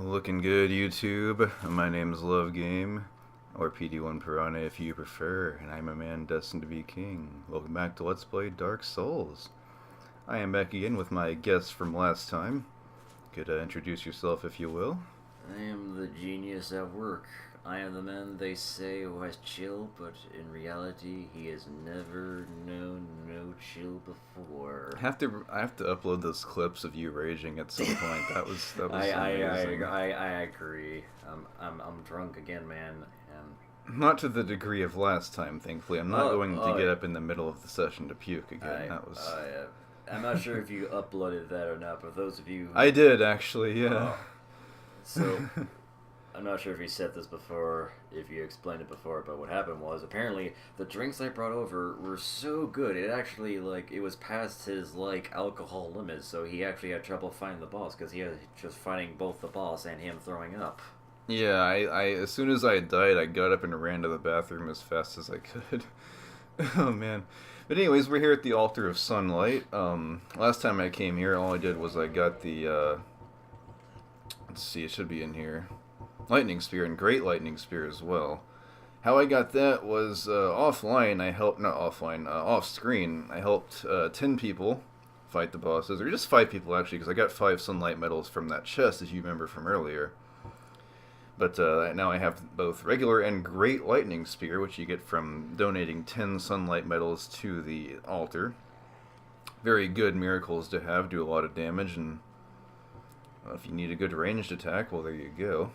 Looking good, YouTube. My name's Love Game, or PD1 Piranha if you prefer, and I'm a man destined to be king. Welcome back to Let's Play Dark Souls. I am back again with my guests from last time. Could introduce yourself if you will. I am the genius at work. I am the man they say who has chill, but in reality, he has never known no chill before. I have to upload those clips of you raging at some point. That was I amazing. agree. I'm drunk again, man. Not to the degree of last time, thankfully. I'm not going to get up in the middle of the session to puke again. I'm not sure if you uploaded that or not, but those of you I did, actually, yeah. So, I'm not sure if you said this before, if you explained it before, but what happened was, apparently, the drinks I brought over were so good, it actually, it was past his, alcohol limit, so he actually had trouble finding the boss, because he was just fighting both the boss and him throwing up. Yeah, I as soon as I died, I got up and ran to the bathroom as fast as I could. Oh, man. But anyways, we're here at the Altar of Sunlight. Last time I came here, all I did was I got the, let's see, it should be in here. Lightning Spear and Great Lightning Spear as well. How I got that was offline. Off screen. I helped 10 people fight the bosses, or just 5 people actually, because I got 5 sunlight medals from that chest, as you remember from earlier. But now I have both regular and Great Lightning Spear, which you get from donating 10 sunlight medals to the altar. Very good miracles to have, do a lot of damage, and if you need a good ranged attack, well, there you go.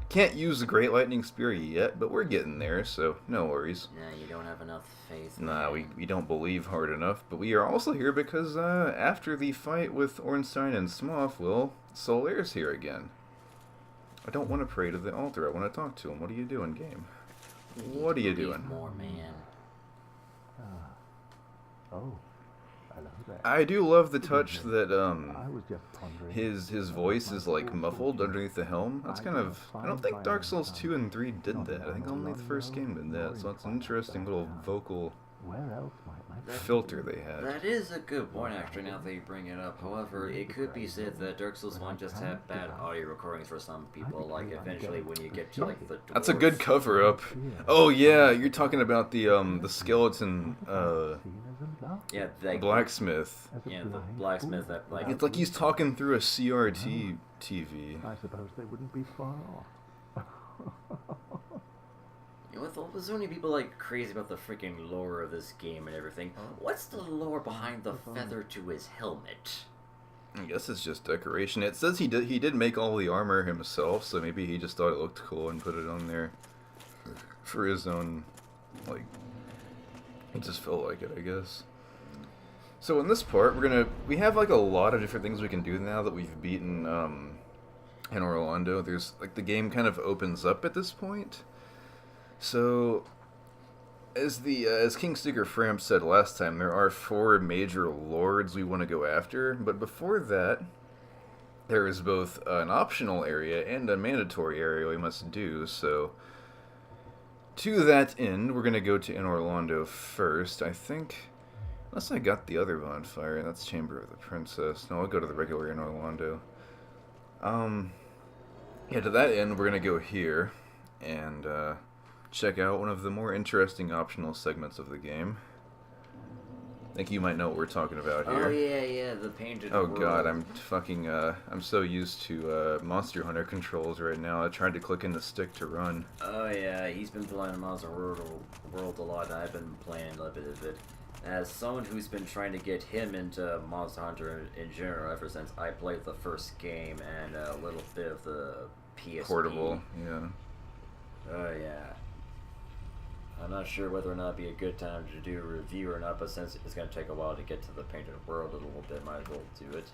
Can't use the Great Lightning Spear yet, but we're getting there, so no worries. Nah, you don't have enough faith. Nah, we don't believe hard enough, but we are also here because after the fight with Ornstein and Smough, well, Solaire's here again. I don't want to pray to the altar, I want to talk to him. What are you doing, game? What are you doing? More, man. Oh, hello there. I do love the touch that I was just pondering. his voice is like muffled underneath the helm. That's kind of, I don't think Dark Souls 2 and 3 did that. I think only the first game did that. So it's an interesting little vocal Where else might my filter they had. That is a good point, actually, now that you bring it up. However, it could be said that Dark Souls 1 just had bad audio recordings for some people, eventually when you get to, the dwarves. That's a good cover-up. Oh yeah, you're talking about the skeleton, Yeah, blacksmith. Yeah, the blacksmith that, It's like he's talking through a CRT TV. I suppose they wouldn't be far off. With so many people, crazy about the freaking lore of this game and everything, what's the lore behind the feather to his helmet? I guess it's just decoration. It says he did make all the armor himself, so maybe he just thought it looked cool and put it on there for his own, it just felt like it, I guess. So in this part, we have a lot of different things we can do now that we've beaten in Orlando. There's the game kind of opens up at this point. So as King Sticker Framp said last time, there are 4 major lords we want to go after, but before that, there is both an optional area and a mandatory area we must do, so to that end, we're going to go to In Orlando first, I think, unless I got the other bonfire, that's Chamber of the Princess. No, I'll go to the regular In Orlando. Yeah, to that end, we're going to go here, and, check out one of the more interesting optional segments of the game. I think you might know what we're talking about here. Oh, yeah, the painted Oh world. god, I'm so used to Monster Hunter controls right now. I tried to click in the stick to run. Oh, yeah, he's been playing Monster World a lot, and I've been playing a bit of it. As someone who's been trying to get him into Monster Hunter in general ever since I played the first game and a little bit of the PSP. Portable, yeah. Oh, yeah. I'm not sure whether or not it'd be a good time to do a review or not, but since it's going to take a while to get to the painted world a little bit, might as well do it.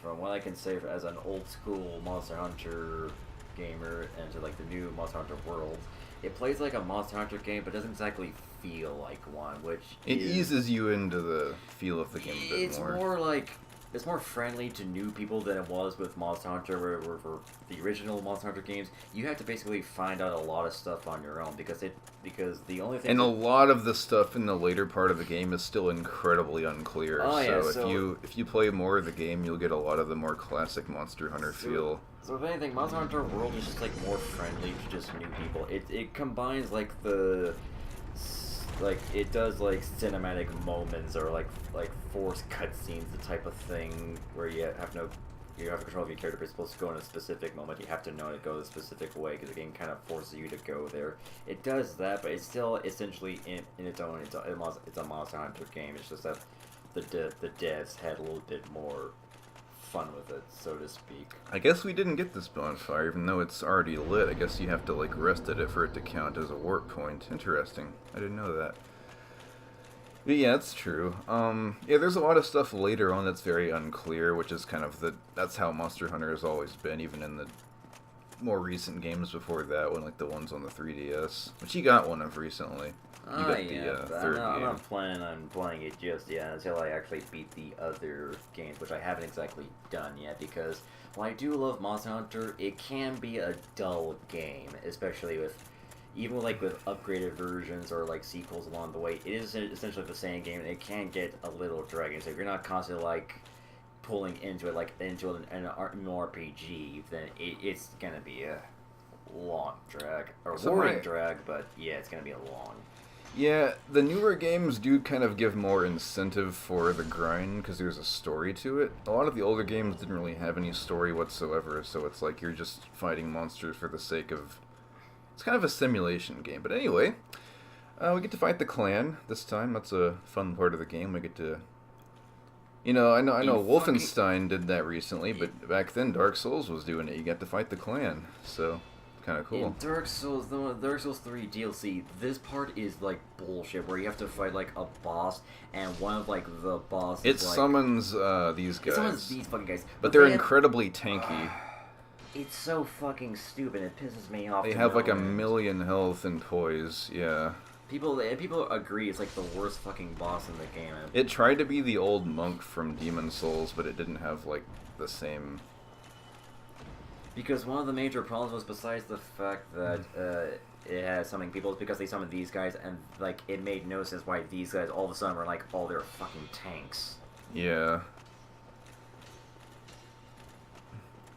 From what I can say as an old school Monster Hunter gamer and to the new Monster Hunter world, it plays like a Monster Hunter game, but doesn't exactly feel like one, which It eases you into the feel of the game a bit more. It's more like it's more friendly to new people than it was with Monster Hunter, where for the original Monster Hunter games, you had to basically find out a lot of stuff on your own because the only thing And a lot of the stuff in the later part of the game is still incredibly unclear. Oh, yeah, so so- if you play more of the game, you'll get a lot of the more classic Monster Hunter feel. So if anything, Monster Hunter World is just like more friendly to just new people. It combines like it does like cinematic moments or like forced cutscenes, the type of thing where you have control of your character, but it's supposed to go in a specific moment. You have to know to go a specific way because the game kind of forces you to go there. It does that, but it's still essentially in its own. It's a Monster Hunter game. It's just that the devs had a little bit more fun with it, so to speak. I guess we didn't get this bonfire, even though it's already lit. I guess you have to like rest at it for it to count as a warp point. Interesting. I didn't know that. But yeah, that's true. Yeah, there's a lot of stuff later on that's very unclear, which is kind of that's how Monster Hunter has always been, even in the more recent games before that one, like the ones on the 3DS, which you got one of recently. You got the but third I'm game. not planning on playing it just yet until I actually beat the other games, which I haven't exactly done yet, because while I do love Monster Hunter, it can be a dull game, especially even with upgraded versions or like sequels along the way. It is essentially the same game, and it can get a little dragging. So if you're not constantly like pulling into it, like into an RPG, then it's gonna be a long drag, or So boring my- drag, but yeah, it's gonna be a long. Yeah, the newer games do kind of give more incentive for the grind because there's a story to it. A lot of the older games didn't really have any story whatsoever, so it's like you're just fighting monsters for the sake of... It's kind of a simulation game. But anyway, we get to fight the clan this time. That's a fun part of the game. We get to... I know Wolfenstein did that recently, but back then Dark Souls was doing it. You got to fight the clan, so... kind of cool. In Dark Souls 3 DLC, this part is like bullshit, where you have to fight like a boss, and one of like the bosses. It summons these guys. It summons these fucking guys, But they're they have- incredibly tanky. It's so fucking stupid. It pisses me off. They to have no like a end. million health and poise. Yeah. People agree it's like the worst fucking boss in the game. It tried to be the old monk from Demon Souls, but it didn't have like the same. Because one of the major problems was, besides the fact that it has summoning people, is because they summoned these guys, and like it made no sense why these guys all of a sudden were like all their fucking tanks. Yeah.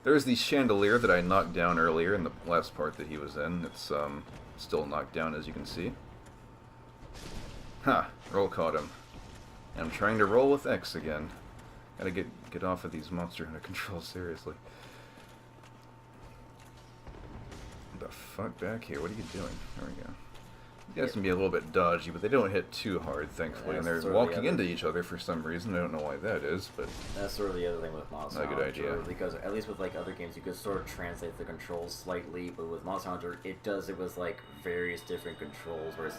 There's the chandelier that I knocked down earlier in the last part that he was in. It's still knocked down, as you can see. Ha! Roll caught him. And I'm trying to roll with X again. Gotta get off of these Monster Hunter controls, seriously. What the fuck back here? What are you doing? There we go. These guys can be a little bit dodgy, but they don't hit too hard, thankfully. And That's they're sort of the walking other- into each other for some reason. I don't know why that is, but... That's sort of the other thing with Monster Not a Hunter. good idea. Because at least with like other games, you could sort of translate the controls slightly, but with Monster Hunter, it does it with like various different controls, where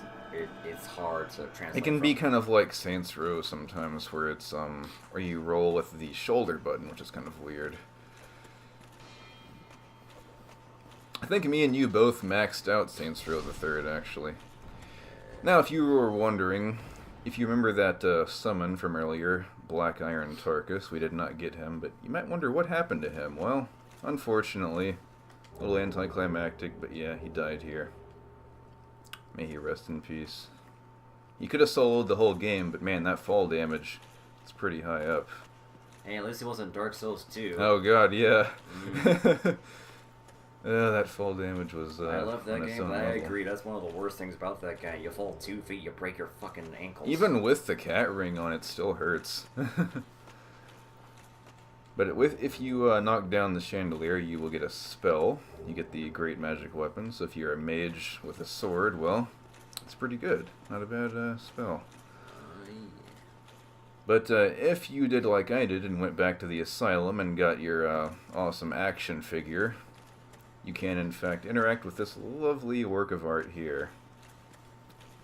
it's hard to translate. It can be from. kind of like Saints Row sometimes, where it's where you roll with the shoulder button, which is kind of weird. I think me and you both maxed out Saints Row the Third, actually. Now, if you were wondering, if you remember that summon from earlier, Black Iron Tarkus, we did not get him, but you might wonder what happened to him. Well, unfortunately, a little anticlimactic, but yeah, he died here. May he rest in peace. He could have soloed the whole game, but man, that fall damage, it's pretty high up. Hey, at least he wasn't Dark Souls 2. Oh god, yeah. That fall damage was I love that on its game, own but I level. agree, that's one of the worst things about that guy. You fall 2 feet, you break your fucking ankles. Even with the cat ring on it, still hurts. But if you knock down the chandelier, you will get a spell. You get the great magic weapon. So if you're a mage with a sword, well, it's pretty good. Not a bad spell. But if you did like I did and went back to the asylum and got your awesome action figure, you can in fact interact with this lovely work of art here.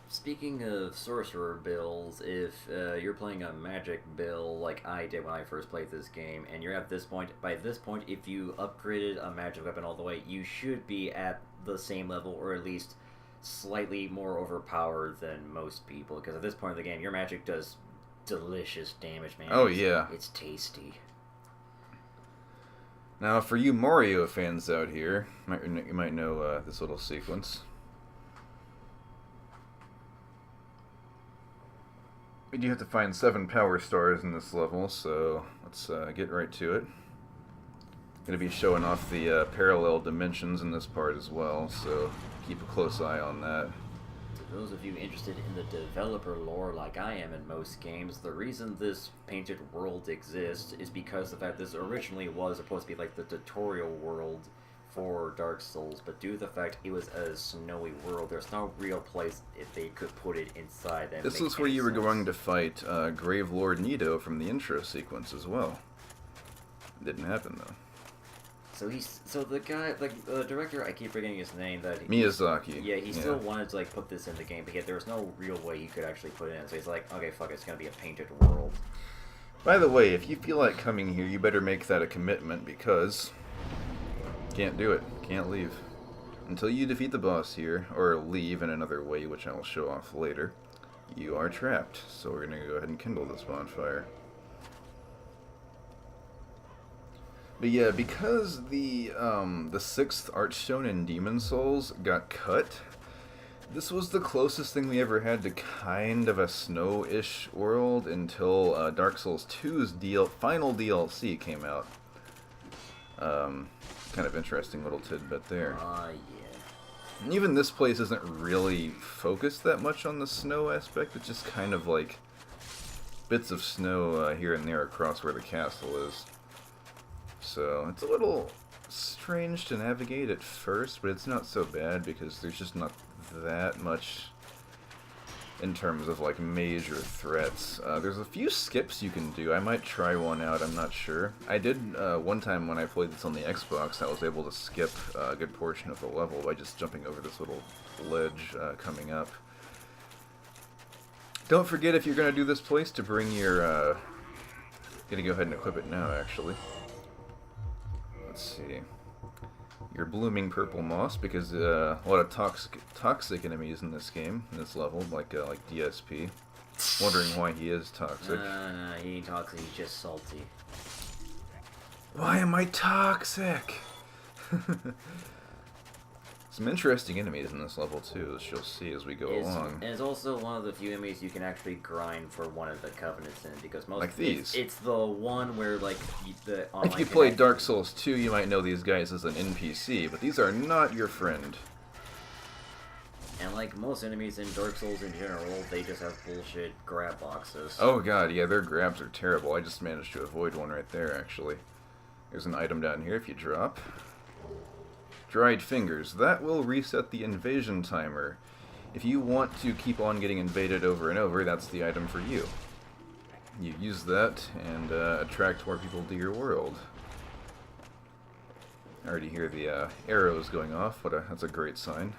Speaking of sorcerer builds, if you're playing a magic build like I did when I first played this game, and you're at this point, by this point, if you upgraded a magic weapon all the way, you should be at the same level, or at least slightly more overpowered than most people, because at this point of the game, your magic does delicious damage, man. Oh, It's- yeah. It's tasty. Now, for you Mario fans out here, you might know this little sequence. We do have to find 7 power stars in this level, so let's get right to it. Going to be showing off the parallel dimensions in this part as well, so keep a close eye on that. For those of you interested in the developer lore like I am in most games, the reason this painted world exists is because of that this originally was supposed to be like the tutorial world for Dark Souls, but due to the fact it was a snowy world, there's no real place if they could put it inside. That This makes was where any you were sense. going to fight Grave Lord Nito from the intro sequence as well. Didn't happen though. So the guy, like the director, I keep forgetting his name. Miyazaki. Yeah, he still wanted to like put this in the game, but yet there was no real way he could actually put it in. So he's like, okay, fuck it, it's gonna be a painted world. By the way, if you feel like coming here, you better make that a commitment because can't do it, can't leave. Until you defeat the boss here, or leave in another way, which I will show off later, you are trapped. So we're going to go ahead and kindle this bonfire. But yeah, because the 6th Archstone in Demon Souls got cut, this was the closest thing we ever had to kind of a snow-ish world until Dark Souls 2's final DLC came out. Kind of interesting little tidbit there. Yeah. And even this place isn't really focused that much on the snow aspect. It's just kind of like bits of snow here and there across where the castle is. So it's a little strange to navigate at first, but it's not so bad because there's just not that much in terms of like major threats. There's a few skips you can do. I might try one out, I'm not sure. I did one time when I played this on the Xbox, I was able to skip a good portion of the level by just jumping over this little ledge coming up. Don't forget, if you're going to do this place, to bring your... gonna go ahead and equip it now, actually. Let's see. Your blooming purple moss, because a lot of toxic enemies in this game, in this level, like DSP. Wondering why he is toxic. No, he ain't toxic, he's just salty. Why am I toxic? Some interesting enemies in this level too, as you'll see as we go along. And it's also one of the few enemies you can actually grind for one of the covenants in, because most Like these. It's the one where like the online If you played connect- Dark Souls 2, you might know these guys as an NPC, but these are not your friend. And like most enemies in Dark Souls in general, they just have bullshit grab boxes. Oh god, yeah, their grabs are terrible. I just managed to avoid one right there, actually. There's an item down here if you drop. Dried fingers. That will reset the invasion timer. If you want to keep on getting invaded over and over, that's the item for you. You use that and attract more people to your world. I already hear the arrows going off. That's a great sign.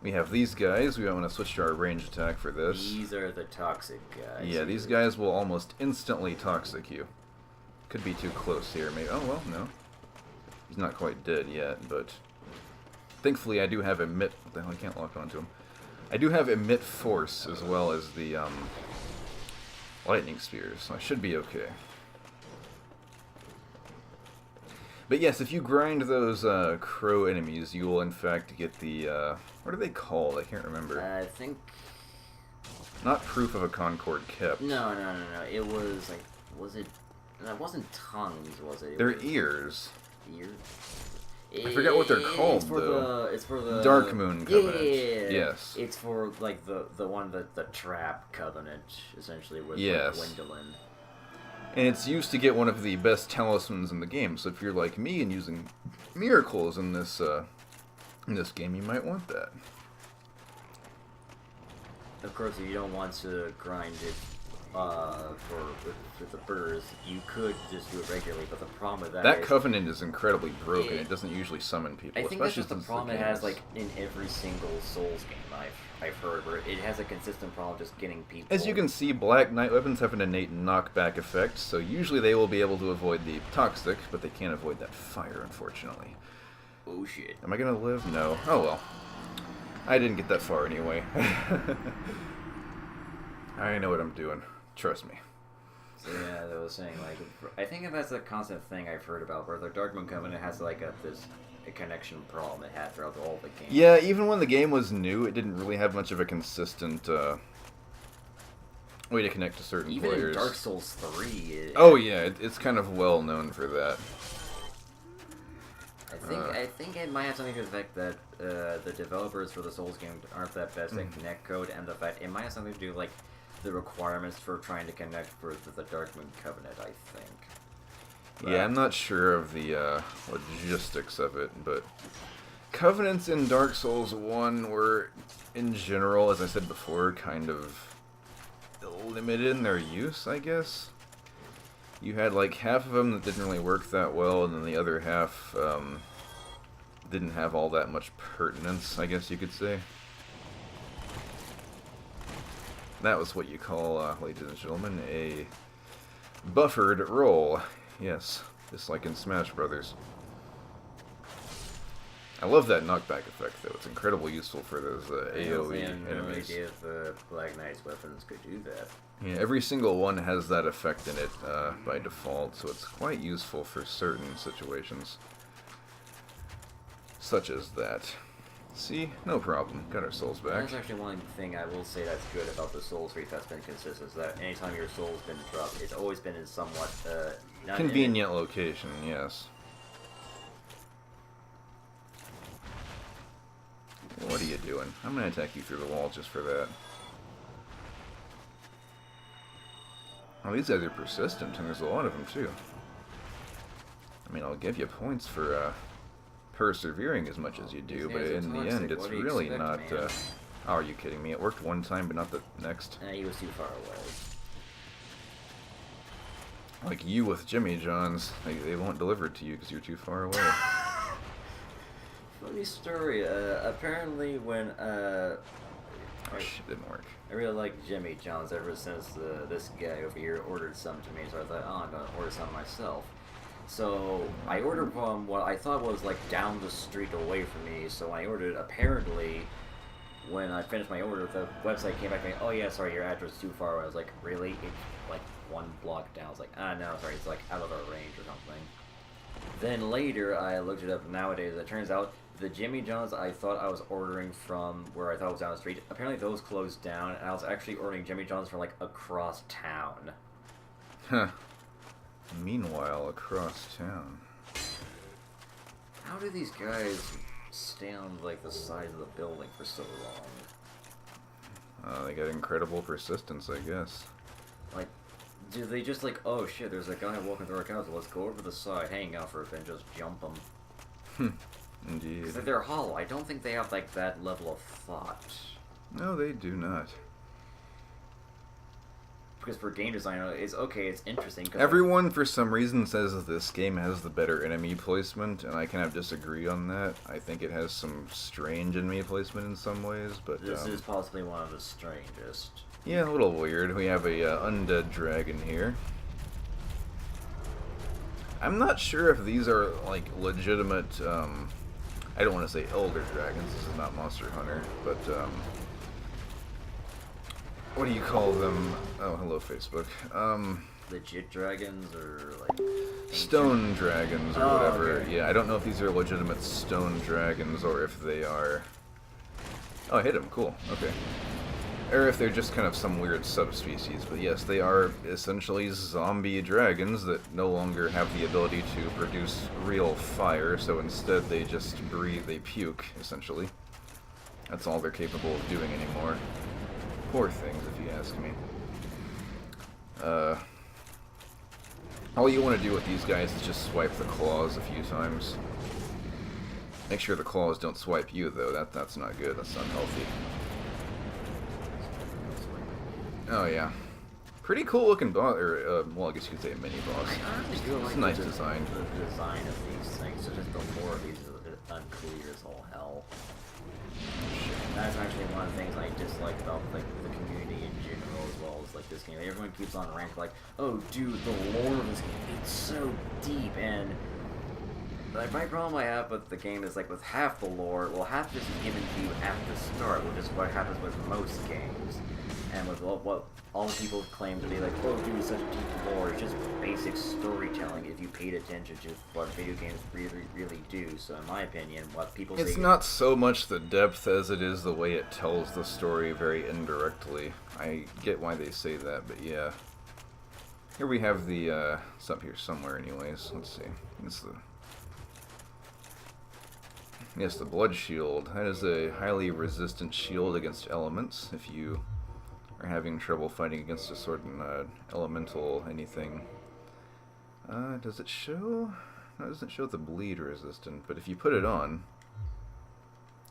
We have these guys. We want to switch to our range attack for this. These are the toxic guys. Yeah, these guys will almost instantly toxic you. Could be too close here, maybe. Oh, well, no. He's not quite dead yet, but... Thankfully, I do have Emit... What the hell, I can't lock onto him. I do have Emit Force, as well as the, Lightning Spears, so I should be okay. But yes, if you grind those, crow enemies, you will in fact get the, what are they called? I can't remember. I think... Not Proof of a Concord Kept. No. It was like... Was it... That wasn't tongues, was it? They're ears. Ears? I forgot what they're called, it's for though. It's for the... Dark Moon Covenant. Yeah. Yes. It's for, like, the one that the Trap Covenant, essentially, with Yes. like, Gwendolyn. And it's used to get one of the best talismans in the game, so if you're like me and using miracles in this game, you might want that. Of course, if you don't want to grind it for the burrs, you could just do it regularly, but the problem with that That is... covenant is incredibly broken. It doesn't usually summon people, I think that's especially just the since problem it game has, is- like, in every single Souls game I've heard, where it has a consistent problem just getting people... As you can see, Black Knight weapons have an innate knockback effect, so usually they will be able to avoid the toxic, but they can't avoid that fire, unfortunately. Oh shit. Am I gonna live? No. Oh well. I didn't get that far anyway. I know what I'm doing. Trust me. So yeah, as I was saying, like, I think that's a constant thing I've heard about, where the Dark Moon Covenant has like a connection problem it had throughout all the game. Yeah, even when the game was new, it didn't really have much of a consistent way to connect to certain Even players. in Dark Souls 3. Oh yeah, it's kind of well known for that. I think it might have something to do with the fact that the developers for the Souls game aren't that best at connect code, and the fact it might have something to do with like the requirements for trying to connect for the Dark Moon Covenant. I think. Yeah, I'm not sure of the logistics of it, but Covenants in Dark Souls 1 were, in general, as I said before, kind of limited in their use, I guess. You had like half of them that didn't really work that well, and then the other half didn't have all that much pertinence, I guess you could say. That was what you call, ladies and gentlemen, a buffered roll. Yes, just like in Smash Brothers. I love that knockback effect, though. It's incredibly useful for those AoE enemies. No idea if Black Knight's weapons could do that. Yeah, every single one has that effect in it by default, so it's quite useful for certain situations. Such as that. See? No problem. Got our souls back. That's actually one thing I will say that's good about the Souls Reef that's been consistent, is that anytime your soul's been dropped, it's always been in somewhat not Convenient location, yes. What are you doing? I'm gonna attack you through the wall just for that. Oh, these guys are persistent, and there's a lot of them, too. I mean, I'll give you points for persevering as much as you do, but in the end, it's really not... oh, are you kidding me? It worked one time, but not the next. He was too far away. Like you with Jimmy John's. They won't deliver it to you because you're too far away. Funny story. Apparently, when Oh, shit, didn't work. I really like Jimmy John's ever since this guy over here ordered some to me, so I thought, oh, I'm gonna order some myself. So I ordered from what I thought was like down the street away from me. So when I ordered, apparently, when I finished my order, the website came back and, oh yeah, sorry, your address is too far away. I was like, really? It's like one block down. I was like, no, sorry, it's like out of our range or something. Then later, I looked it up. Nowadays, it turns out the Jimmy John's I thought I was ordering from where I thought was down the street, apparently those closed down, and I was actually ordering Jimmy John's from like across town. Huh. Meanwhile, across town. How do these guys stay on like the side of the building for so long? They got incredible persistence, I guess. Like, do they just like, oh shit, there's a guy walking through our castle, let's go over the side, hang out for a bit, and just jump him? Indeed. Because they're hollow. I don't think they have like that level of thought. No, they do not. Because for game design, it's okay, it's interesting. Cause Everyone, for some reason, says that this game has the better enemy placement, and I kind of disagree on that. I think it has some strange enemy placement in some ways, but... This is possibly one of the strangest. Yeah, a little weird. We have a undead dragon here. I'm not sure if these are, like, legitimate, I don't want to say elder dragons, this is not Monster Hunter, but, what do you call them? Oh, hello, Facebook. Legit dragons, or, like... Stone dragons, or whatever. Okay. Yeah, I don't know if these are legitimate stone dragons, or if they are... Oh, I hit him, cool, okay. Or if they're just kind of some weird subspecies, but yes, they are essentially zombie dragons that no longer have the ability to produce real fire, so instead they just breathe, they puke, essentially. That's all they're capable of doing anymore. Poor things, if you ask me. All you want to do with these guys is just swipe the claws a few times. Make sure the claws don't swipe you, though. That's not good, that's unhealthy. Oh yeah, pretty cool looking boss, or well, I guess you could say a mini boss. I honestly do like It's a nice design. The design of these things, so just the lore of these is unclear as all hell. That's actually one of the things I dislike about like the community in general, as well as like this game. Everyone keeps on rank like, oh dude, the lore of this game, it's so deep, and Like, my problem I have with the game is, like, with half the lore, well, half is given to you at the start, which is what happens with most games. And with what all people claim to be like, oh, dude, such deep lore, it's just basic storytelling if you paid attention to what video games really, really do. So in my opinion, what people say... It's not so much the depth as it is the way it tells the story very indirectly. I get why they say that, but yeah. Here we have the, it's up here somewhere anyways. Let's see. It's the... Yes, the Blood Shield. That is a highly resistant shield against elements. If you are having trouble fighting against a certain elemental anything. Does it show? No, it doesn't show the bleed resistant, but if you put it on,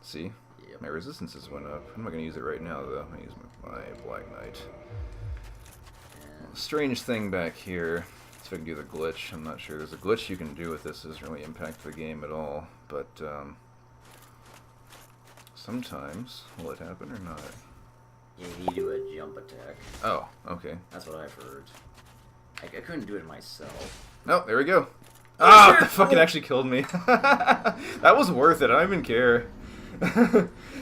see? Yep. My resistances went up. I'm not going to use it right now, though. I'm going to use my Black Knight. Strange thing back here. If I can do the glitch, I'm not sure. There's a glitch you can do with this. It doesn't really impact the game at all, but sometimes will it happen or not? Yeah, you do a jump attack. Oh, okay. That's what I've heard. I couldn't do it myself. Oh, there we go. Ah, that fucking actually killed me. That was worth it. I don't even care.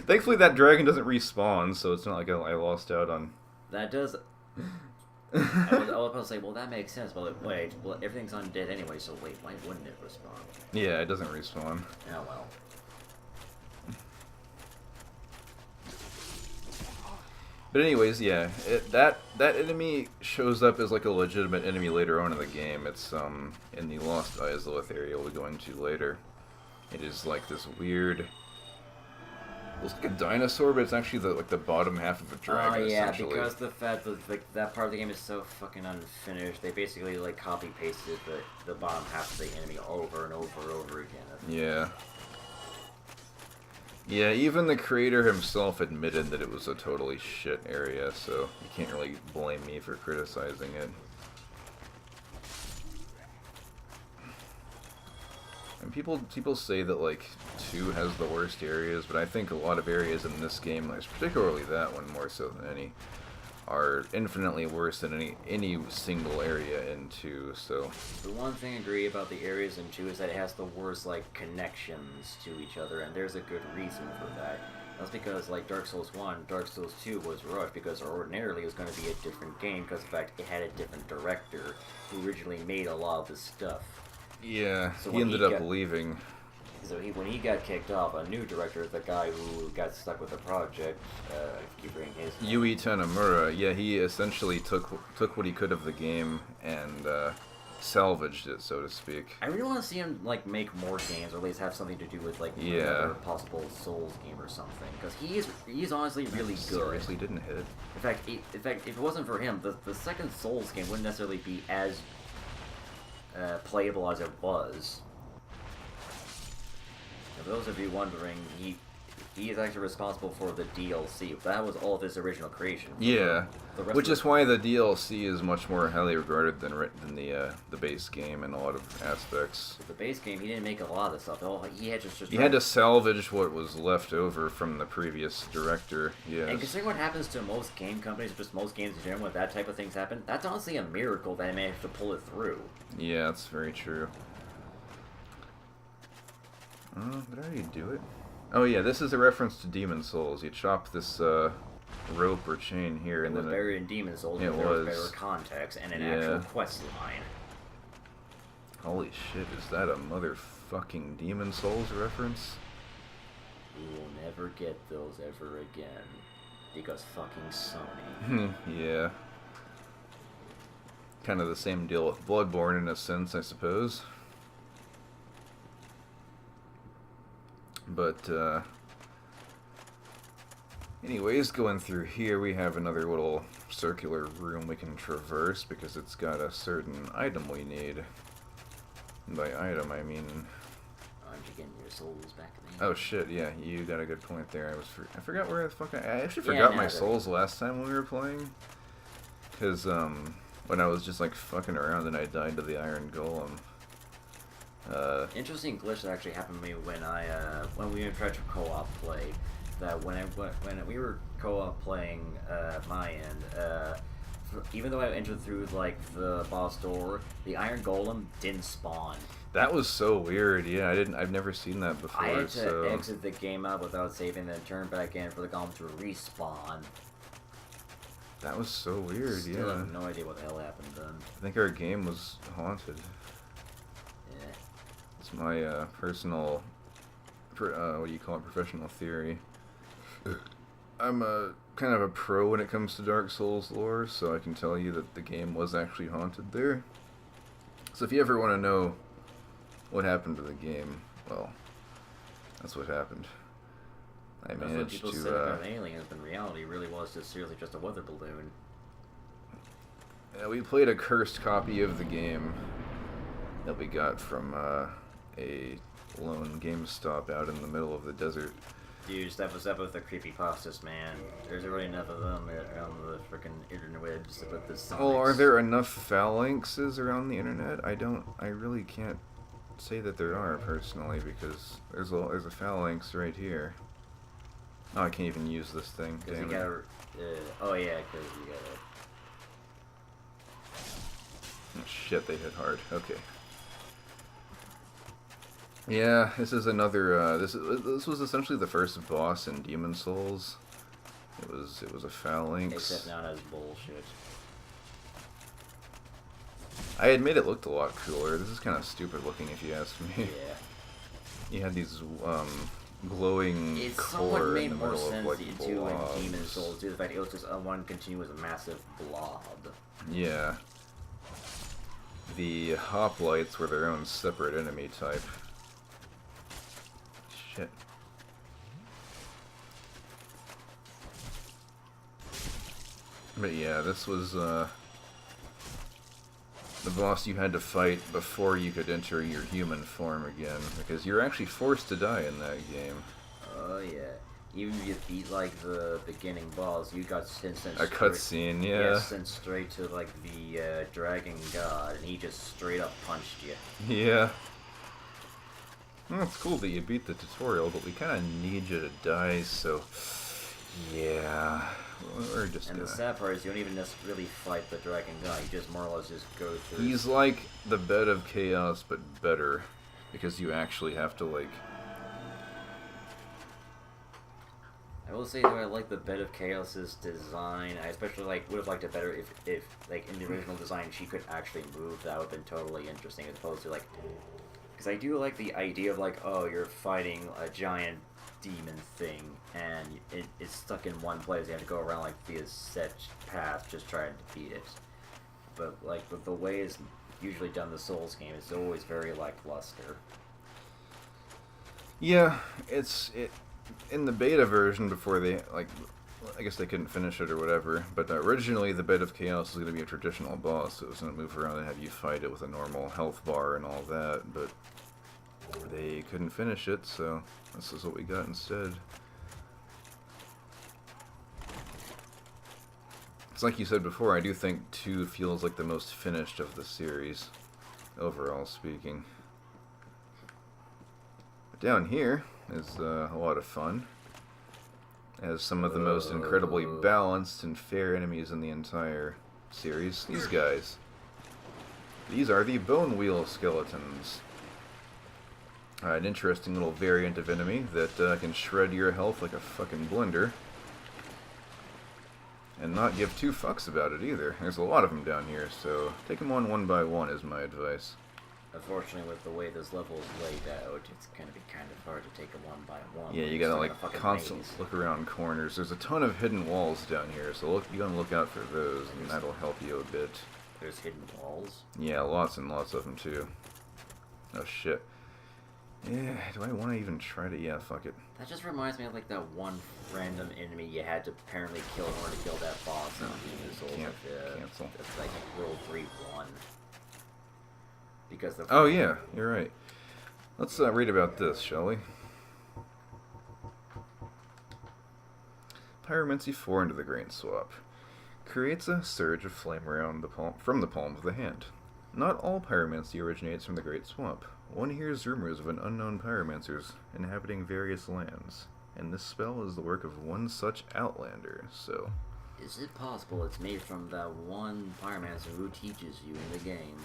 Thankfully, that dragon doesn't respawn, so it's not like I lost out on. That does. I was about to say, well, that makes sense, but wait, well, everything's undead anyway, so wait, why wouldn't it respond? Yeah, it doesn't respawn. Oh well. But anyways, yeah, that enemy shows up as like a legitimate enemy later on in the game. It's in the Lost Izalith area we'll go into later. It is like this weird. Looks like a dinosaur, but it's actually the bottom half of a dragon. Oh yeah, essentially. because the fact that like that part of the game is so fucking unfinished, they basically like copy pasted the bottom half of the enemy over and over and over again. Yeah. Yeah, even the creator himself admitted that it was a totally shit area, so you can't really blame me for criticizing it. And people say that like 2 has the worst areas, but I think a lot of areas in this game, like particularly that one more so than any, are infinitely worse than any single area in 2. So the one thing I agree about the areas in 2 is that it has the worst like connections to each other, and there's a good reason for that. That's because like Dark Souls 1, Dark Souls 2 was rushed because ordinarily it was going to be a different game because in fact it had a different director who originally made a lot of the stuff. yeah, So he when ended he up got- leaving. So when he got kicked off, a new director, the guy who got stuck with the project, I keep reading his name. Yui Tanamura, yeah, he essentially took what he could of the game and salvaged it, so to speak. I really want to see him like make more games, or at least have something to do with like Yeah. another possible Souls game or something. Because he's honestly really good. Seriously, didn't hit. In fact, if it wasn't for him, the second Souls game wouldn't necessarily be as playable as it was. For those of you wondering, he is actually responsible for the DLC. That was all of his original creation. Yeah, The rest which of is why the DLC is much more highly regarded than the base game in a lot of aspects. the base game, he didn't make a lot of the stuff. He had just He had to salvage what was left over from the previous director. And Yes. considering what happens to most game companies, or just most games in general, when that type of things happen, that's honestly a miracle that they managed to pull it through. Yeah, that's very true. Did I already do it? Oh yeah, this is a reference to Demon Souls. You chop this rope or chain here, It and was then buried in Demon Souls, it but there was was. better context and an Yeah. actual quest line. Holy shit, is that a motherfucking Demon Souls reference? We will never get those ever again. Because fucking Sony. Yeah. Kind of the same deal with Bloodborne in a sense, I suppose. But, anyways, going through here, we have another little circular room we can traverse because it's got a certain item we need. And by item, I mean... Aren't you getting your souls back then? Oh shit, yeah, you got a good point there. I forgot where the fuck I actually Yeah, forgot no, my but- souls last time when we were playing. Because, when I was just, like, fucking around and I died to the Iron Golem. Interesting glitch that actually happened to me when we tried to co-op play. That when we were co-op playing my end, even though I entered through like the boss door, the Iron Golem didn't spawn. That was so weird. Yeah, I've never seen that before. I had to so exit the game out without saving, then turn back in for the golem to respawn. that was so weird. Still Yeah, have no idea what the hell happened then. I think our game was haunted. Yeah. It's my personal, what do you call it, professional theory. I'm a kind of a pro when it comes to Dark Souls lore, so I can tell you that the game was actually haunted there. So if you ever want to know what happened to the game, well, that's what happened. I That's what managed people said to. about aliens, but in reality, it really was just seriously just a weather balloon. Yeah, we played a cursed copy of the game that we got from a lone GameStop out in the middle of the desert. Dude, step us up with the creepypastas, man. There's already enough of them on the freaking interwebs about this. Oh, are there enough phalanxes around the internet? I really can't say that there are personally because there's a phalanx right here. Oh, I can't even use this thing. Because you Damn it. gotta. Oh yeah, because you gotta. Oh, shit, they hit hard. Okay. Yeah, this is another. This was essentially the first boss in Demon Souls. It was a phalanx. Except now it has bullshit. I admit it looked a lot cooler. This is kind of stupid looking, if you ask me. Yeah. You had these glowing It core somewhat in made the more middle of sense like to in blobs. Demon Souls due to the fact it was just one continuous massive blob. Yeah. The hoplites were their own separate enemy type. Shit. But yeah, this was the boss you had to fight before you could enter your human form again, because you're actually forced to die in that game. Oh yeah. Even if you beat like the beginning boss, you got sent A cutscene, yeah. Yeah, sent straight to like the dragon god, and he just straight up punched you. Yeah. Well, it's cool that you beat the tutorial, but we kind of need you to die, so... Yeah. We're just And gonna... the sad part is you don't even necessarily fight the dragon god, you just more or less just go through. He's like the Bed of Chaos, but better. Because you actually have to, like... I will say though, I like the Bed of Chaos's design. I especially would have liked it better if like in the original design she could actually move. That would have been totally interesting as opposed to because I do like the idea of oh, you're fighting a giant demon thing and it's stuck in one place. You have to go around via set path just trying to defeat it. But with the way it's usually done in the Souls game, it's always very lackluster. Yeah, in the beta version before they, I guess they couldn't finish it or whatever, but originally the Bed of Chaos was going to be a traditional boss, so it was going to move around and have you fight it with a normal health bar and all that, but they couldn't finish it, so this is what we got instead. It's like you said before, I do think 2 feels like the most finished of the series, overall speaking. But down here is a lot of fun. As some of the most incredibly balanced and fair enemies in the entire series. These guys. These are the Bone Wheel Skeletons. An interesting little variant of enemy that can shred your health like a fucking blender. And not give 2 fucks about it either. There's a lot of them down here, so take them on one by one is my advice. Unfortunately, with the way this level is laid out, it's gonna be kind of hard to take them one by one. Yeah, you It's gotta like a fucking constantly maze. look around corners. There's a ton of hidden walls down here, so you gotta look out for those, and that'll help you a bit. There's hidden walls. Yeah, lots and lots of them too. Oh shit. Yeah, do I want to even try to? Yeah, fuck it. That just reminds me of that one random enemy you had to apparently kill in order to kill that boss in Demon Souls. Cancel. It's like World 3-1. Because the Oh yeah, you're right. Let's read about this, shall we? Pyromancy 4 into the Grain Swap. Creates a surge of flame around from the palm of the hand. Not all pyromancy originates from the Great Swamp. One hears rumors of an unknown pyromancers inhabiting various lands, and this spell is the work of one such outlander, so Is it possible it's made from that one pyromancer who teaches you in the game?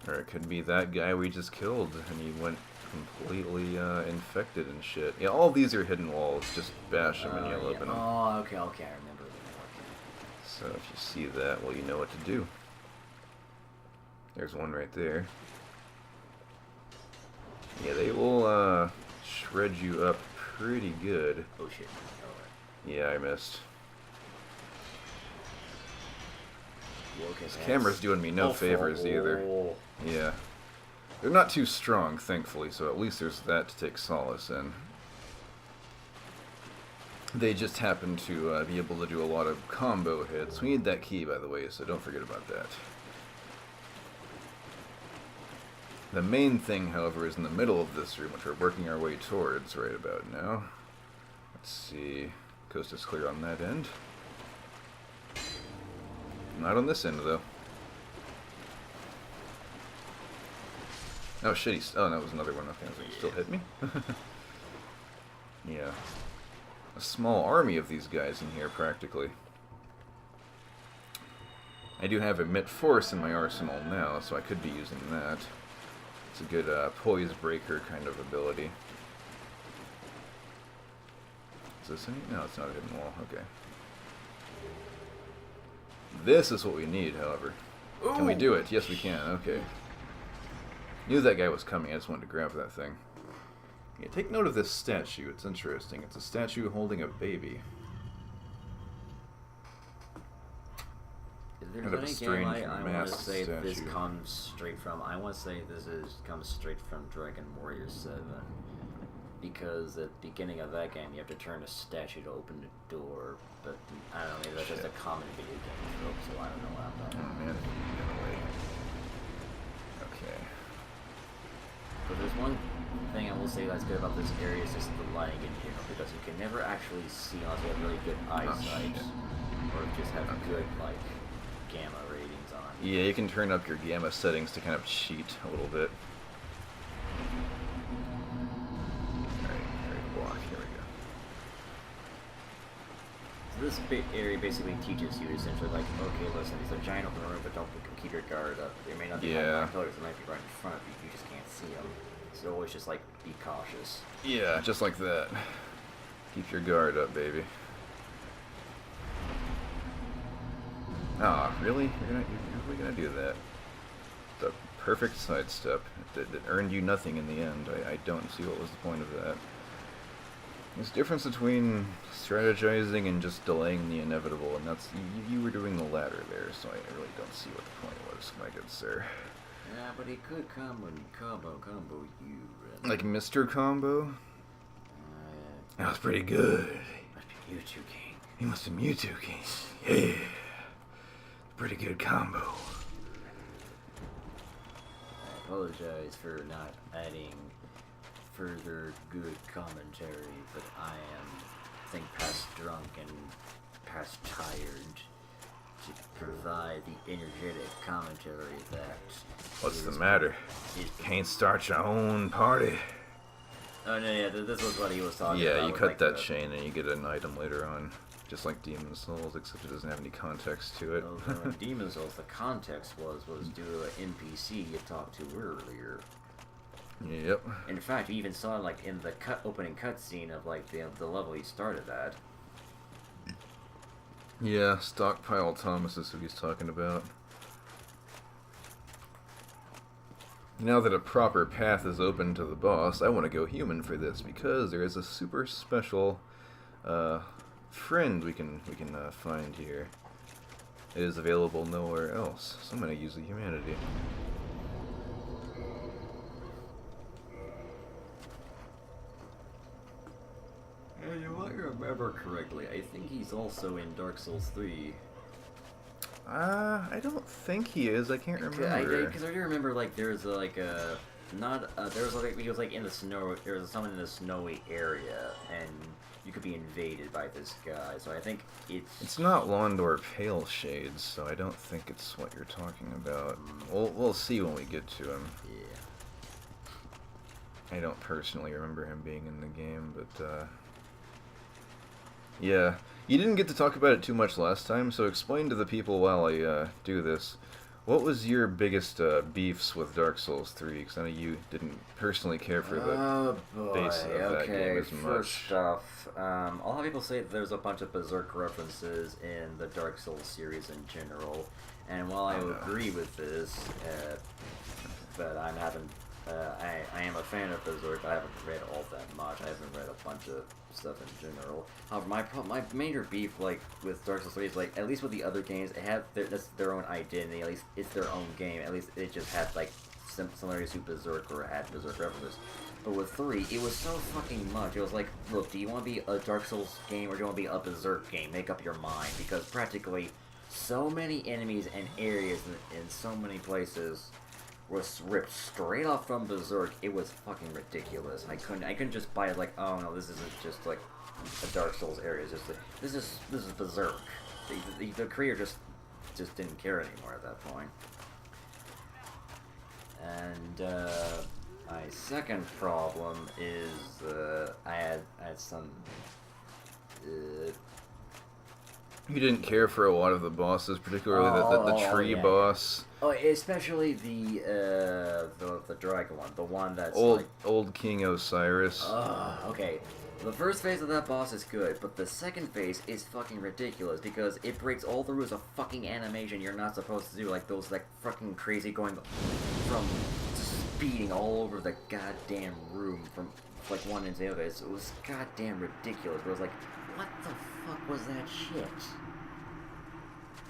Or it could be that guy we just killed, and he went completely infected and shit. Yeah, all these are hidden walls. Just bash them and you'll open them. Oh, okay, I remember that. So if you see that, well, you know what to do. There's one right there. Yeah, they will shred you up pretty good. Oh shit. Yeah, I missed. Okay, This camera's doing me no favors either. Yeah. They're not too strong, thankfully, so at least there's that to take solace in. They just happen to be able to do a lot of combo hits. We need that key, by the way, so don't forget about that. The main thing, however, is in the middle of this room, which we're working our way towards right about now. Let's see. Coast is clear on that end. Not on this end, though. Oh, shit, oh, that was another one. Okay, I was like, still hit me? Yeah. A small army of these guys in here, practically. I do have Emit Force in my arsenal now, so I could be using that. It's a good poise breaker kind of ability. Is this any? No, it's not a hidden wall. Okay. This is what we need, however. Ooh. Can we do it? Yes, we can. Okay. Knew that guy was coming. I just wanted to grab that thing. Yeah, take note of this statue. It's interesting. It's a statue holding a baby. If there's any game I want to say this comes straight from, I want to say comes straight from Dragon Warrior 7. Because at the beginning of that game, you have to turn a statue to open the door. But I don't know, maybe that's just a common video game trope, so I don't know what I'm talking about. Oh man, get away. Okay. But there's one thing I will say that's good about this area is just the lighting in here, because you can never actually see unless you have really good eyesight, or just have good like gamma ratings on. Yeah, you can turn up your gamma settings to kind of cheat a little bit. This area basically teaches you essentially like, okay, listen, it's a giant open room, but don't keep your guard up. There may not be pillars, they might be right in front of you, you just can't see them. So always just like, be cautious. Yeah, just like that. Keep your guard up, baby. Ah, really? You're really gonna do that? The perfect sidestep that earned you nothing in the end. I don't see what was the point of that. There's a difference between strategizing and just delaying the inevitable, and that's you were doing the latter there, so I really don't see what the point was, my good sir. Yeah, but he could combo you. Like Mr. Combo? That was pretty good. Must be Mewtwo King. He must be Mewtwo King. Yeah. Pretty good combo. I apologize for not adding further good commentary, but I think past drunk and past tired to provide the energetic commentary that... What's the matter? Can't start your own party? Oh no, yeah, this was what he was talking about. Yeah, you cut that chain and you get an item later on. Just like Demon Souls, except it doesn't have any context to it. Well, in Demon Souls, the context was due to an NPC you talked to earlier. Yep. In fact, you even saw like in the opening cutscene of like the level he started at. Yeah, Stockpile Thomas is who he's talking about. Now that a proper path is open to the boss, I want to go human for this because there is a super special friend we can find here. It is available nowhere else, so I'm going to use the humanity. You might remember correctly, I think he's also in Dark Souls 3. I don't think he is. I can't remember. Because I do remember, like, there's like a... there was like, he was like in the snow, there was someone in the snowy area, and you could be invaded by this guy, so I think It's not Londor Pale Shades, so I don't think it's what you're talking about. We'll see when we get to him. Yeah. I don't personally remember him being in the game, but, Yeah. You didn't get to talk about it too much last time, so explain to the people while I do this. What was your biggest beefs with Dark Souls 3? Because I know you didn't personally care for the Oh boy. base of that game Okay. as much. First off, a lot of people say that there's a bunch of Berserk references in the Dark Souls series in general, and while I Oh, no. agree with this, but I haven't. I am a fan of Berserk. I haven't read all that much. I haven't read a bunch of stuff in general. However, my major beef like with Dark Souls 3 is like at least with the other games, it have their own identity. At least it's their own game. At least it just had like similarities to Berserk or had Berserk references. But with 3, it was so fucking much. It was like, look, do you want to be a Dark Souls game or do you want to be a Berserk game? Make up your mind, because practically so many enemies and areas in so many places was ripped straight off from Berserk. It was fucking ridiculous. I couldn't just buy it like, oh no, this isn't just like a Dark Souls area. It's just like, this is Berserk. The creator just didn't care anymore at that point. And my second problem is I had some. You didn't care for a lot of the bosses, particularly the tree yeah. boss. Oh, especially the dragon one, the one that's like, Old King Osiris. okay. The first phase of that boss is good, but the second phase is fucking ridiculous because it breaks all the rules of fucking animation you're not supposed to do, like those like fucking crazy going from speeding all over the goddamn room from like one into the other. It was goddamn ridiculous. It was like, what the fuck was that shit?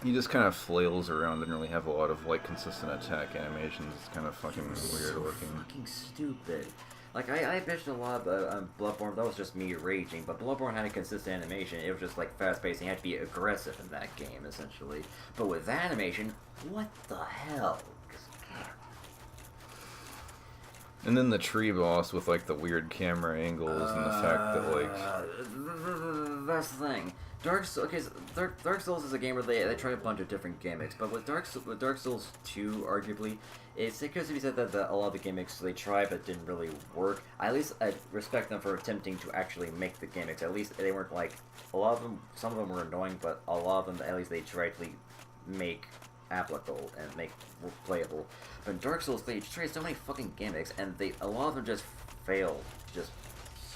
He just kind of flails around and really have a lot of like consistent attack animations. It's kind of fucking weird looking. Fucking stupid. Like I mentioned a lot about Bloodborne. That was just me raging, but Bloodborne had a consistent animation. It was just like fast paced. You had to be aggressive in that game essentially. But with animation, what the hell? And then the tree boss with like the weird camera angles and the fact that like that's the thing. Dark Souls is a game where they try a bunch of different gimmicks, but with Dark Souls 2, arguably, it's because to be said that a lot of the gimmicks they tried but didn't really work. I respect them for attempting to actually make the gimmicks. At least they weren't like a lot of them. Some of them were annoying, but a lot of them at least they tried to make applicable and make playable. But in Dark Souls, they tried so many fucking gimmicks, and a lot of them just failed, just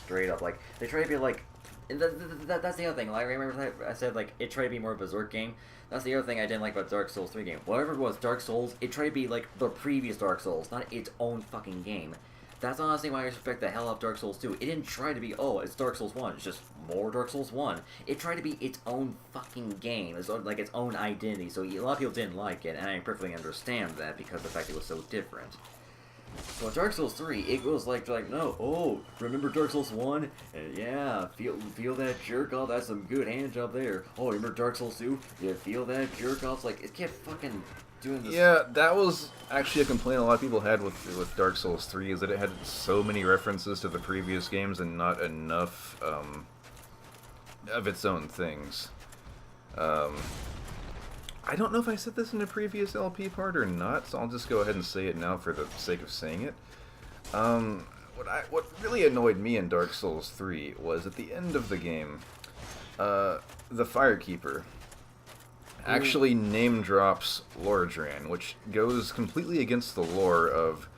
straight up. Like they try to be like. And that's the other thing. Like, remember I said like it tried to be more of a Berserk game. That's the other thing I didn't like about Dark Souls 3 game. Whatever it was, Dark Souls, it tried to be like the previous Dark Souls, not its own fucking game. That's honestly why I respect the hell out of Dark Souls 2. It didn't try to be, oh, it's Dark Souls 1. It's just more Dark Souls 1. It tried to be its own fucking game. It's like its own identity. So a lot of people didn't like it, and I perfectly understand that because of the fact it was so different. So Dark Souls 3, it was like no, oh, remember Dark Souls 1? Yeah, feel that jerk off, that's some good hand job there. Oh, remember Dark Souls 2? Yeah, feel that jerk off. Like, it kept fucking doing this. Yeah, that was actually a complaint a lot of people had with Dark Souls 3, is that it had so many references to the previous games and not enough of its own things. I don't know if I said this in a previous LP part or not, so I'll just go ahead and say it now for the sake of saying it. What really annoyed me in Dark Souls 3 was at the end of the game, the Firekeeper actually name drops Lordran, which goes completely against the lore of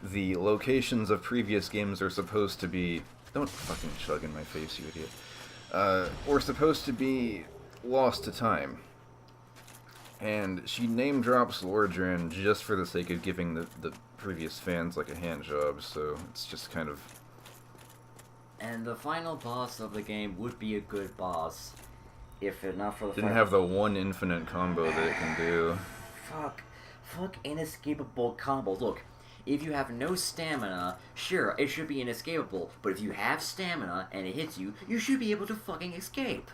the locations of previous games are supposed to be... Don't fucking chug in my face, you idiot. Were supposed to be lost to time. And she name drops Lordran just for the sake of giving the previous fans like a hand job, so it's just kind of... And the final boss of the game would be a good boss, if it not for the Didn't have the one infinite combo that it can do. Fuck inescapable combos. Look, if you have no stamina, sure, it should be inescapable, but if you have stamina and it hits you, you should be able to fucking escape.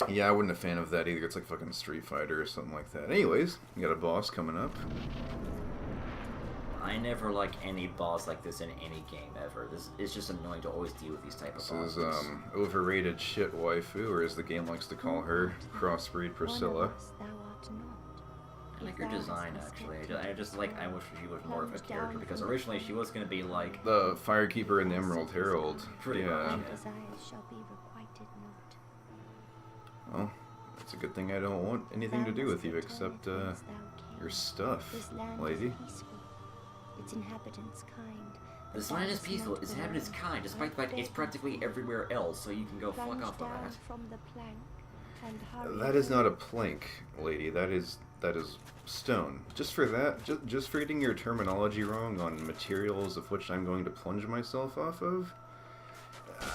Yeah, I wasn't a fan of that either. It's like fucking Street Fighter or something like that. Anyways, you got a boss coming up. I never like any boss like this in any game ever. It's just annoying to always deal with these type of bosses. This is overrated shit waifu, or as the game likes to call her, crossbreed Priscilla. I like her design actually. I wish she was more of a character because originally she was gonna be like The Firekeeper and the Emerald Herald. Pretty yeah. much. Desires shall be requited not. Well, it's a good thing I don't want anything to do with you except, your stuff, This land lady. is peaceful. Its inhabitants kind. This land is peaceful, its inhabitants kind, despite the fact it's practically everywhere else, so you can go fuck Plunge off with down that. from the plank and hurry That is not a home. plank, lady. That is stone. Just for that, just for getting your terminology wrong on materials of which I'm going to plunge myself off of,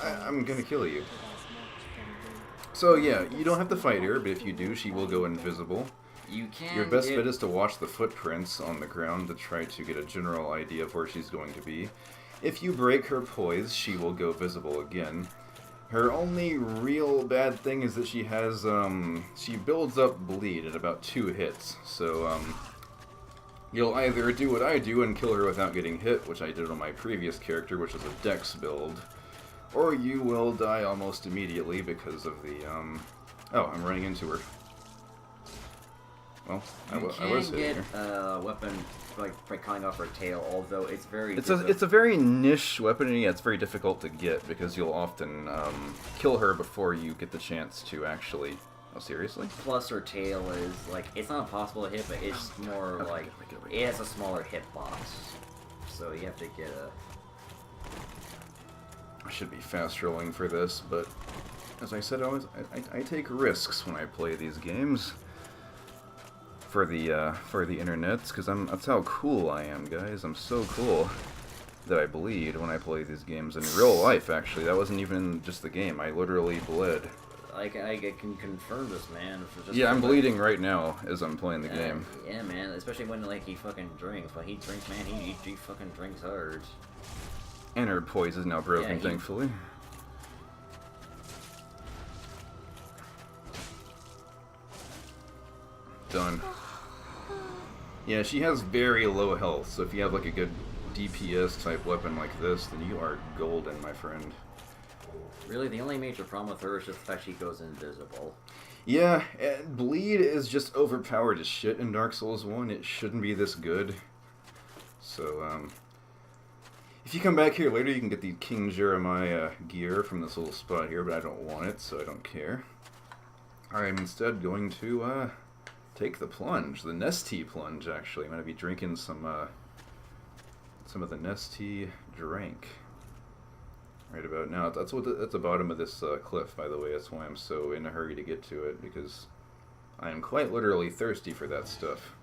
I'm gonna kill you. Did as much from thee. So yeah, you don't have to fight her, but if you do, she will go invisible. You can Your best get... bet is to watch the footprints on the ground to try to get a general idea of where she's going to be. If you break her poise, she will go visible again. Her only real bad thing is that she has, she builds up bleed at about 2 hits. So, you'll either do what I do and kill her without getting hit, which I did on my previous character, which is a dex build, or you will die almost immediately because of the, oh, I'm running into her. Well, I You was can hitting get her. a weapon like by cutting off her tail, although it's very It's a very niche weapon, and yeah, it's very difficult to get because you'll often kill her before you get the chance to actually. Oh, seriously? plus her tail is like it's not impossible to hit, but it's more Okay, like okay. it has a smaller hitbox, so you have to get a. I should be fast rolling for this, but as I said, I take risks when I play these games for the internets, because that's how cool I am, guys. I'm so cool that I bleed when I play these games in real life. Actually, that wasn't even just the game. I literally bled. I can confirm this, man. Yeah, I'm bleeding right now as I'm playing the Yeah, game. yeah, man. Especially when like he fucking drinks. When he drinks, man, he fucking drinks hard. And her poise is now broken, Yeah, he- thankfully. Done. Yeah, she has very low health, so if you have like a good DPS type weapon like this, then you are golden, my friend. Really, the only major problem with her is just the fact she goes invisible. Yeah, and bleed is just overpowered as shit in Dark Souls 1. It shouldn't be this good. So, if you come back here later, you can get the King Jeremiah gear from this little spot here, but I don't want it, so I don't care. I'm instead going to, take the plunge, the Nestea plunge, actually. I'm going to be drinking some of the Nestea drink right about now. That's at the bottom of this cliff, by the way. That's why I'm so in a hurry to get to it, because I am quite literally thirsty for that stuff.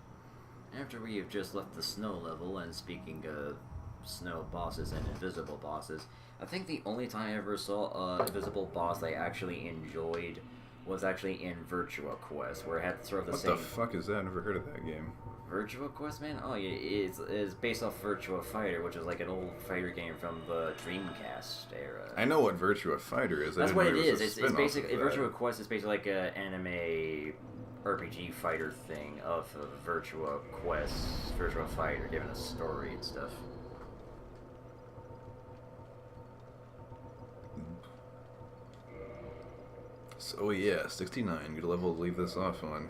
After we have just left the snow level, and speaking of snow bosses and invisible bosses, I think the only time I ever saw a invisible boss I actually enjoyed was actually in Virtua Quest, where it had sort of the What same... the fuck is that? I never heard of that game. Virtua Quest, man? Oh, yeah, it's based off Virtua Fighter, which is like an old fighter game from the Dreamcast era. I know what Virtua Fighter is. I That's didn't what know it was is. a It's spin-off basically of that. Virtua Quest is basically like an anime RPG fighter thing of Virtua Quest, Virtua Fighter, given a story and stuff. So yeah, 69. Good level to leave this off on.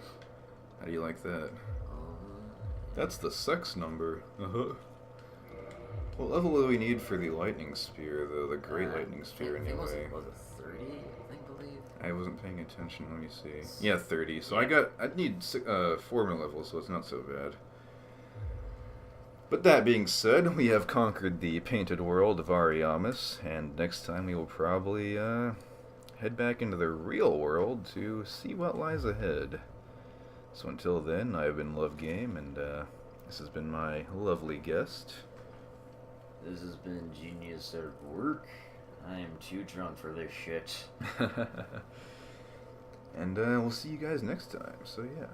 How do you like that? That's the sex number. Uh-huh. What level do we need for the lightning spear, though? The great lightning spear, I think anyway. Was it 30? I believe. I wasn't paying attention. Let me see. Yeah, 30. So I need 4 more levels, so it's not so bad. But that being said, we have conquered the painted world of Ariamis, and next time we will probably head back into the real world to see what lies ahead. So until then, I've been Love Game, and this has been my lovely guest. This has been Genius at Work. I am too drunk for this shit. And we'll see you guys next time, so yeah.